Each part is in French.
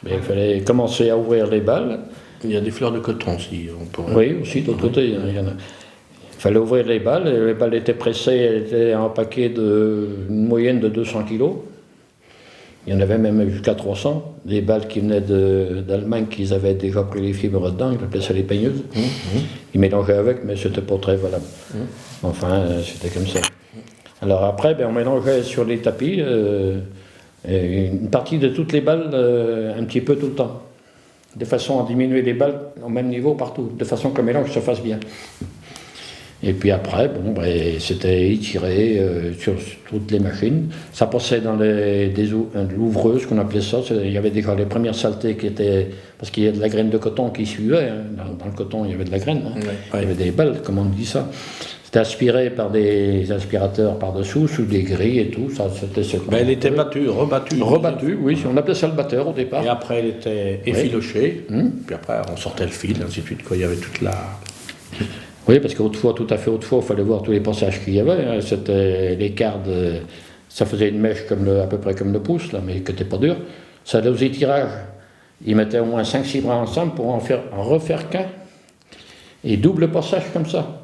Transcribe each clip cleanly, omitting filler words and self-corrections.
Mais il fallait commencer à ouvrir les balles. Il y a des fleurs de coton aussi. Oui, aussi, d'autre côté. Il y en a. Il fallait ouvrir les balles étaient pressées, elles étaient en paquet une moyenne de 200 kilos. Il y en avait même jusqu'à 300. Des balles qui venaient d'Allemagne, qu'ils avaient déjà pris les fibres dedans, ils appelaient ça les peigneuses. Ils mélangeaient avec, mais c'était pas très valable. Enfin, c'était comme ça. Alors après, on mélangeait sur les tapis une partie de toutes les balles un petit peu tout le temps. De façon à diminuer les balles au même niveau partout, de façon que le mélange se fasse bien. Et puis après, c'était étiré sur toutes les machines. Ça passait dans l'ouvreuse, qu'on appelait ça. Il y avait déjà les premières saletés qui étaient... Parce qu'il y a de la graine de coton qui suivait. Hein. Dans le coton, il y avait de la graine. Hein. Il y avait des balles, comme on dit ça. C'était aspiré par des aspirateurs par-dessous, sous des grilles et tout. Ça, c'était ce elle était battue, rebattue. Rebattue, oui. On appelait ça le batteur au départ. Et après, elle était effilochée. Puis après, on sortait le fil, ainsi de suite. Il y avait toute la... Oui, parce qu'autrefois, tout à fait autrefois, il fallait voir tous les passages qu'il y avait. Hein. C'était l'écart de... Ça faisait une mèche à peu près comme le pouce, là, mais qui n'était pas dur. Ça allait aux étirages. Ils mettaient au moins 5-6 bras ensemble pour en refaire qu'un. Et double passage comme ça.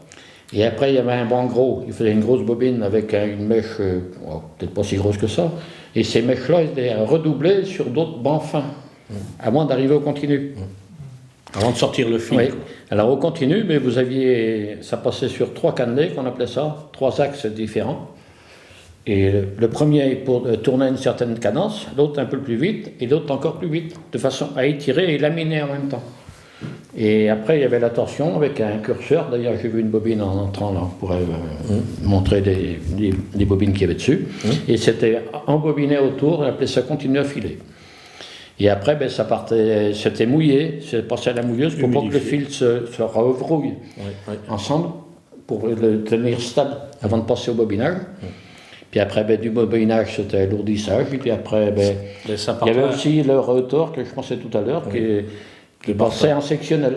Et après, il y avait un banc gros. Il faisait une grosse bobine avec une mèche, peut-être pas si grosse que ça. Et ces mèches-là étaient redoublées sur d'autres bancs fins, avant d'arriver au continu. Avant de sortir le fil. Oui. Alors au continu, ça passait sur 3 cannelés, qu'on appelait ça, 3 axes différents. Et le premier pour tourner à une certaine cadence, l'autre un peu plus vite, et l'autre encore plus vite, de façon à étirer et laminer en même temps. Et après, il y avait la torsion avec un curseur. D'ailleurs, j'ai vu une bobine en entrant, là, on pourrait montrer les bobines qu'il y avait dessus. Et c'était embobiné autour, on appelait ça continu à filer. Et après, ça partait, c'était mouillé, c'est passé à la mouilleuse pour pas que le fil se revrouille ensemble, pour le tenir stable avant de passer au bobinage. Puis après, du bobinage, c'était lourdissage. Et puis après, il y avait aussi le rotor que je pensais tout à l'heure, qui passait en sectionnel.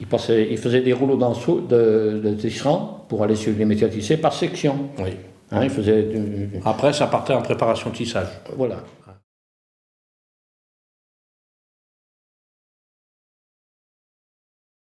Il faisait des rouleaux de tisserand pour aller sur les métiers tissés par section. Oui. Hein, Après, ça partait en préparation tissage. Voilà.